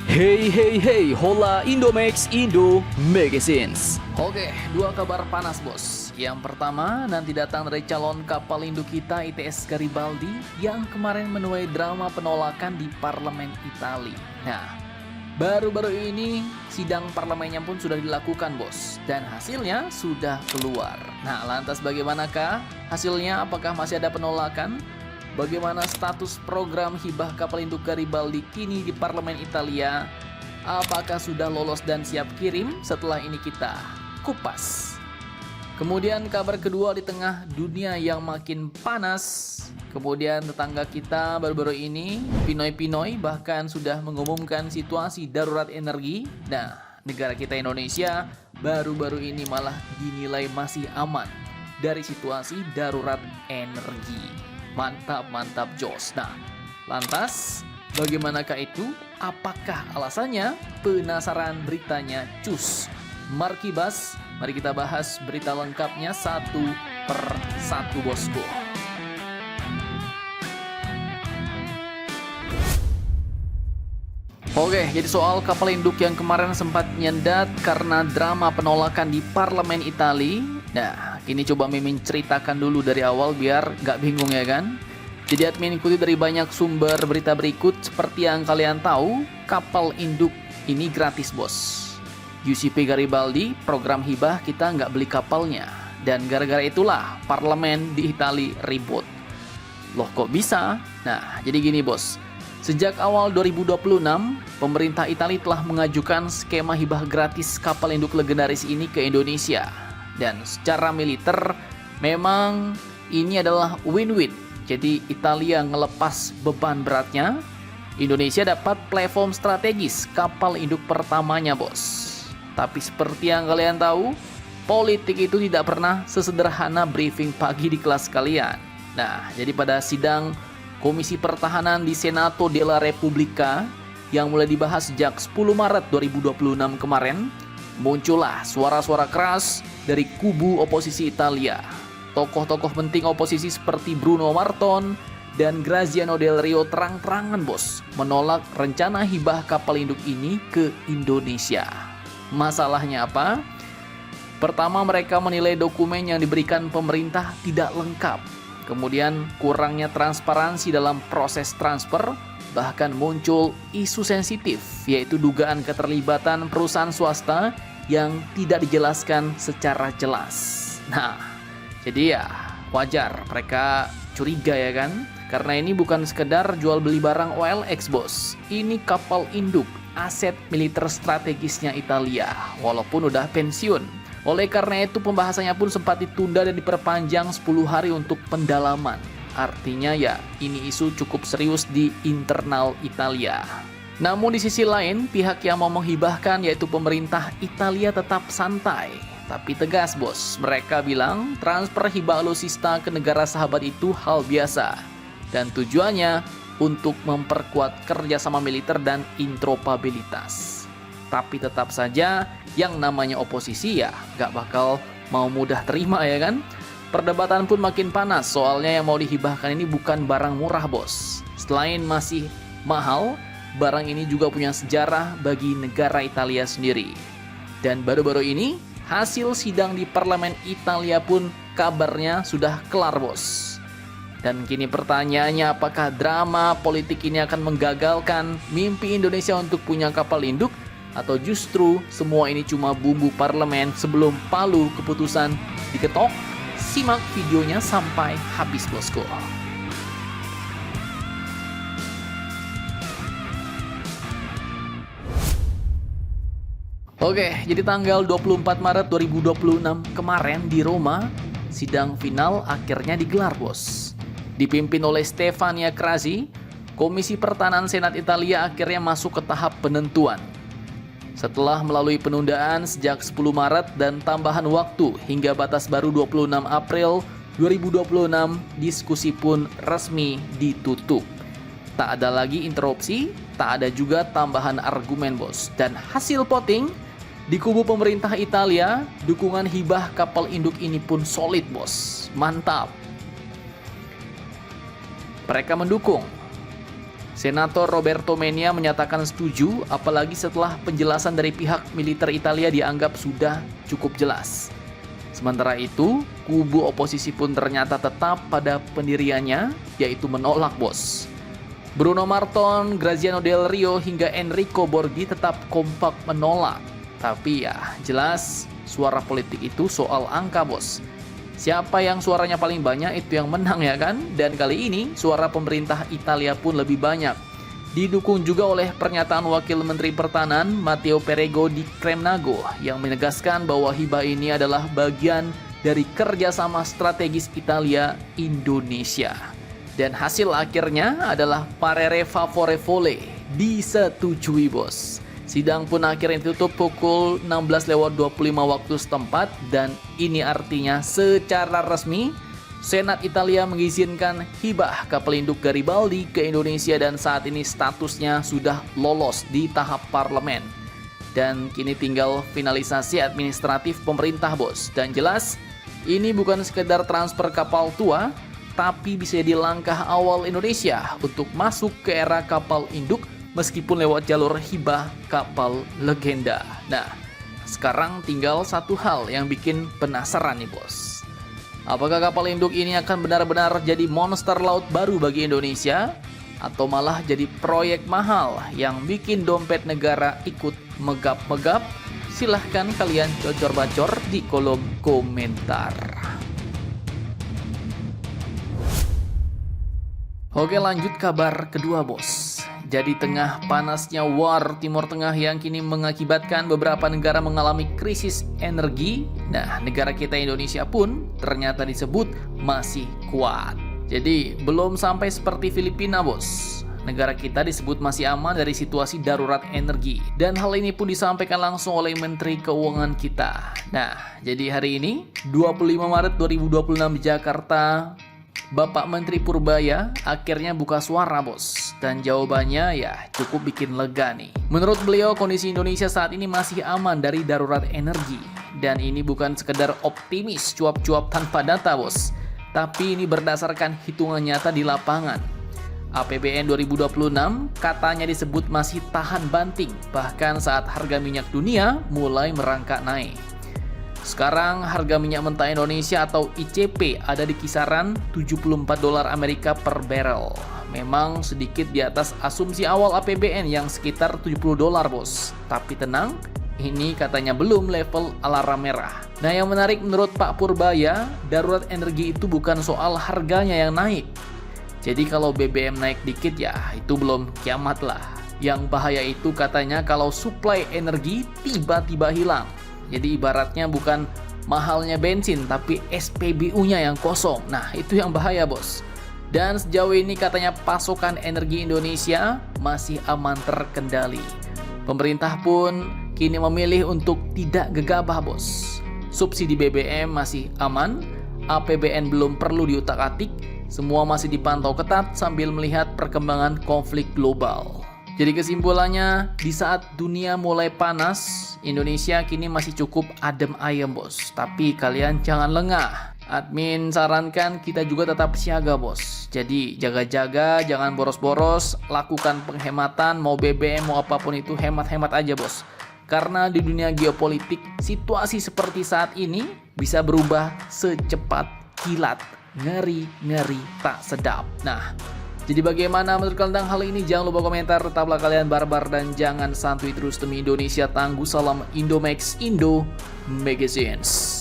Hey hey hey, hola Indomax Indo Magazines. Oke, dua kabar panas bos. Yang pertama, nanti datang dari calon kapal induk kita ITS Garibaldi yang kemarin menuai drama penolakan di parlemen Italia. Nah, baru-baru ini sidang parlemennya pun sudah dilakukan bos, dan hasilnya sudah keluar. Nah, lantas bagaimanakah hasilnya? Apakah masih ada penolakan? Bagaimana status program hibah kapal induk Garibaldi kini di parlemen Italia? Apakah sudah lolos dan siap kirim? Setelah ini kita kupas. Kemudian kabar kedua, di tengah dunia yang makin panas, kemudian tetangga kita baru-baru ini, Pinoy bahkan sudah mengumumkan situasi darurat energi. Nah, negara kita Indonesia baru-baru ini malah dinilai masih aman dari situasi darurat energi. Mantap jos. Nah, lantas bagaimanakah itu? Apakah alasannya? Penasaran beritanya? Cus Markibas. Mari kita bahas berita lengkapnya satu per satu bosku. Oke, jadi soal kapal induk yang kemarin sempat nyendat karena drama penolakan di parlemen Italia. Nah, ini coba Mimin ceritakan dulu dari awal biar gak bingung ya kan. Jadi admin ikuti dari banyak sumber berita berikut. Seperti yang kalian tahu, kapal induk ini gratis bos. UCP Garibaldi, program hibah kita nggak beli kapalnya. Dan gara-gara itulah parlemen di Italia ribut. Loh kok bisa? Nah, jadi gini bos. Sejak awal 2026, pemerintah Italia telah mengajukan skema hibah gratis kapal induk legendaris ini ke Indonesia. Dan secara militer, memang ini adalah win-win. Jadi Italia ngelepas beban beratnya, Indonesia dapat platform strategis kapal induk pertamanya bos. Tapi seperti yang kalian tahu, politik itu tidak pernah sesederhana briefing pagi di kelas kalian. Nah, jadi pada sidang Komisi Pertahanan di Senato della Repubblica yang mulai dibahas sejak 10 Maret 2026 kemarin, muncullah suara-suara keras dari kubu oposisi Italia. Tokoh-tokoh penting oposisi seperti Bruno Marton dan Graziano Del Rio terang-terangan bos menolak rencana hibah kapal induk ini ke Indonesia. Masalahnya apa? Pertama, mereka menilai dokumen yang diberikan pemerintah tidak lengkap. Kemudian kurangnya transparansi dalam proses transfer, bahkan muncul isu sensitif, yaitu dugaan keterlibatan perusahaan swasta yang tidak dijelaskan secara jelas. Nah, jadi ya wajar mereka curiga ya kan? Karena ini bukan sekedar jual beli barang OLX bos. Ini kapal induk, aset militer strategisnya Italia, walaupun udah pensiun. Oleh karena itu pembahasannya pun sempat ditunda dan diperpanjang 10 hari untuk pendalaman. Artinya ya ini isu cukup serius di internal Italia. Namun di sisi lain, pihak yang mau menghibahkan yaitu pemerintah Italia tetap santai. Tapi tegas bos, mereka bilang transfer hibah alutsista ke negara sahabat itu hal biasa. Dan tujuannya untuk memperkuat kerjasama militer dan interoperabilitas. Tapi tetap saja yang namanya oposisi ya gak bakal mau mudah terima ya kan. Perdebatan pun makin panas, soalnya yang mau dihibahkan ini bukan barang murah bos. Selain masih mahal, barang ini juga punya sejarah bagi negara Italia sendiri. Dan baru-baru ini hasil sidang di parlemen Italia pun kabarnya sudah kelar bos. Dan kini pertanyaannya, apakah drama politik ini akan menggagalkan mimpi Indonesia untuk punya kapal induk? Atau justru semua ini cuma bumbu parlemen sebelum palu keputusan diketok? Simak videonya sampai habis bosku. Oke, jadi tanggal 24 Maret 2026 kemarin di Roma, sidang final akhirnya digelar bos. Dipimpin oleh Stefania Craxi, Komisi Pertahanan Senat Italia akhirnya masuk ke tahap penentuan. Setelah melalui penundaan sejak 10 Maret dan tambahan waktu hingga batas baru 26 April 2026, diskusi pun resmi ditutup. Tak ada lagi interupsi, tak ada juga tambahan argumen bos. Dan hasil voting, di kubu pemerintah Italia, dukungan hibah kapal induk ini pun solid bos. Mantap. Mereka mendukung Senator Roberto Menia menyatakan setuju, apalagi setelah penjelasan dari pihak militer Italia dianggap sudah cukup jelas. Sementara itu, kubu oposisi pun ternyata tetap pada pendiriannya, yaitu menolak, bos. Bruno Marton, Graziano Del Rio, hingga Enrico Borghi tetap kompak menolak. Tapi ya, jelas suara politik itu soal angka, bos. Siapa yang suaranya paling banyak itu yang menang, ya kan? Dan kali ini suara pemerintah Italia pun lebih banyak. Didukung juga oleh pernyataan Wakil Menteri Pertahanan Matteo Perego di Cremnago yang menegaskan bahwa hibah ini adalah bagian dari kerjasama strategis Italia-Indonesia. Dan hasil akhirnya adalah parere favorevole, disetujui, bos. Sidang pun akhirnya ditutup pukul 16.25 waktu setempat, dan ini artinya secara resmi Senat Italia mengizinkan hibah kapal induk Garibaldi ke Indonesia, dan saat ini statusnya sudah lolos di tahap parlemen. Dan kini tinggal finalisasi administratif pemerintah, bos. Dan jelas ini bukan sekedar transfer kapal tua, tapi bisa jadi langkah awal Indonesia untuk masuk ke era kapal induk meskipun lewat jalur hibah kapal legenda. Nah, sekarang tinggal satu hal yang bikin penasaran nih, bos. Apakah kapal induk ini akan benar-benar jadi monster laut baru bagi Indonesia? Atau malah jadi proyek mahal yang bikin dompet negara ikut megap-megap? Silahkan kalian cocor-bacor di kolom komentar. Oke, lanjut kabar kedua, bos. Jadi tengah panasnya war Timur Tengah yang kini mengakibatkan beberapa negara mengalami krisis energi, nah negara kita Indonesia pun ternyata disebut masih kuat. Jadi belum sampai seperti Filipina, bos. Negara kita disebut masih aman dari situasi darurat energi. Dan hal ini pun disampaikan langsung oleh Menteri Keuangan kita. Nah, jadi hari ini 25 Maret 2026 di Jakarta, Bapak Menteri Purbaya akhirnya buka suara, bos. Dan jawabannya ya cukup bikin lega nih. Menurut beliau, kondisi Indonesia saat ini masih aman dari darurat energi. Dan ini bukan sekedar optimis cuap-cuap tanpa data, bos. Tapi ini berdasarkan hitungan nyata di lapangan. APBN 2026 katanya disebut masih tahan banting, bahkan saat harga minyak dunia mulai merangkak naik. Sekarang harga minyak mentah Indonesia atau ICP ada di kisaran $74 Amerika per barrel. Memang sedikit di atas asumsi awal APBN yang sekitar $70, bos. Tapi tenang, ini katanya belum level alarm merah. Nah, yang menarik menurut Pak Purbaya, darurat energi itu bukan soal harganya yang naik. Jadi kalau BBM naik dikit ya itu belum kiamat lah. Yang bahaya itu katanya kalau suplai energi tiba-tiba hilang. Jadi ibaratnya bukan mahalnya bensin, tapi SPBU-nya yang kosong. Nah, itu yang bahaya, bos. Dan sejauh ini katanya pasokan energi Indonesia masih aman terkendali. Pemerintah pun kini memilih untuk tidak gegabah, bos. Subsidi BBM masih aman, APBN belum perlu diutak-atik, semua masih dipantau ketat sambil melihat perkembangan konflik global. Jadi kesimpulannya, di saat dunia mulai panas, Indonesia kini masih cukup adem ayem, bos. Tapi kalian jangan lengah. Admin sarankan kita juga tetap siaga, bos. Jadi jaga-jaga, jangan boros-boros, lakukan penghematan, mau BBM mau apapun itu hemat-hemat aja, bos. Karena di dunia geopolitik, situasi seperti saat ini bisa berubah secepat kilat. Ngeri-ngeri tak sedap. Nah, jadi bagaimana menurut kalian tentang hal ini? Jangan lupa komentar, tetaplah kalian barbar dan jangan santuy terus demi Indonesia tangguh. Salam Indomax Indo Magazines.